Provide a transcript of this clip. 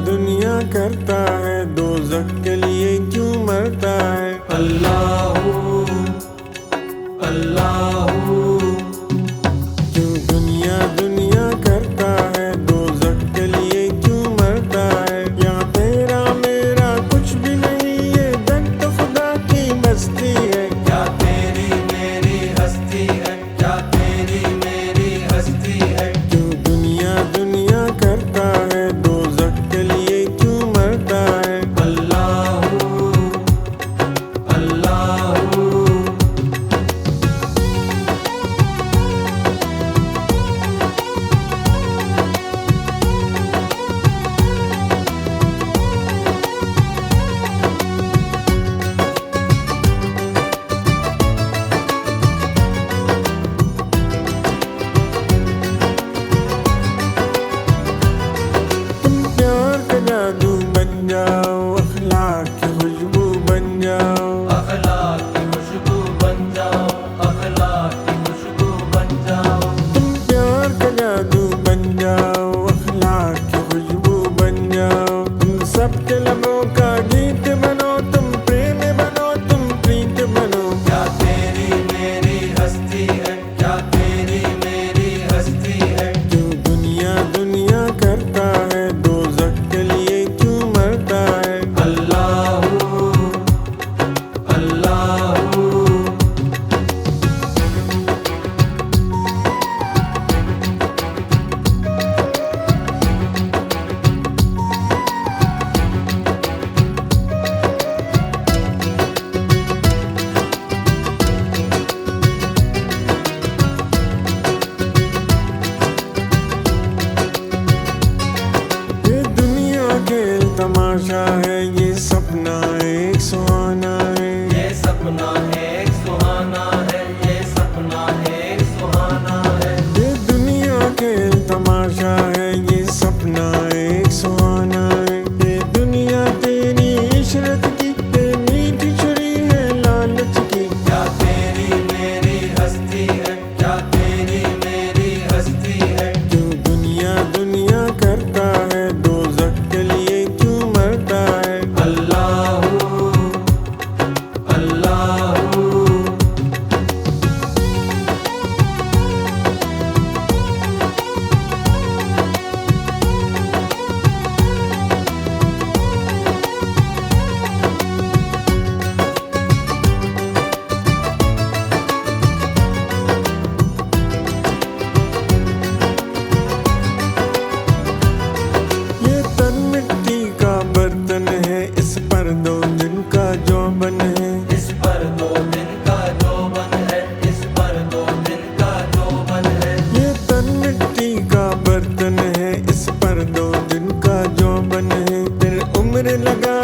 दुनिया करता है, दोज़ख के लिए क्यों मरता है। अल्लाहू अल्लाहू, क्यों दुनिया करता है, दोज़ख के लिए क्यों मरता है। यहाँ तेरा मेरा कुछ भी नहीं, ये जग तो खुदा की बस्ती है। क्या तेरी मेरी हस्ती है, क्या तेरी मेरी हस्ती है। क्यों दुनिया करता है, दोज़ख के लिए क्यों मरता है। अल्लाहू अल्लाहू, जादू बन जाओ, अखलाक की खुशबू बन जाओ। अखलाक की खुशबू बन जाओ, अखलाक की खुशबू बन जाओ। तुम प्यार का जादू बन जाओ, अखलाक की खुशबू बन जाओ। तुम सबके लबों का गीत बनो, तुम प्रेम बनो, तुम प्रीत बनो। क्या तेरी मेरी हस्ती है, क्या तेरी मेरी हस्ती है। क्यों दुनिया करता है, दोज़ख के लिए क्यों मरता है। अल्लाहू अल्लाहू, ये दुनिया खेल तमाशा है, ये सपना एक सुहाना है। ये सपना एक सुहाना है, ये सपना एक सुहाना है। ये दुनिया खेल तमाशा है, ये सपना एक सुहाना है। ये दुनिया तेरी इशरत की, मीठी छुरी है लालच की। क्या तेरी मेरी हस्ती है, क्या तेरी मेरी हस्ती है। क्यों दुनिया करता है, दोज़ख के लिए क्यों मरता है। अल्लाहू अल्लाहू, ये तन मिट्टी का बर्तन है, इस पर 2 दिन का जौबन है। इस पर 2 दिन का जौबन है, इस पर 2 दिन का जौबन है। ये तन मिट्टी का बर्तन है, इस पर 2 दिन का जौबन है। फिर उम्र लगा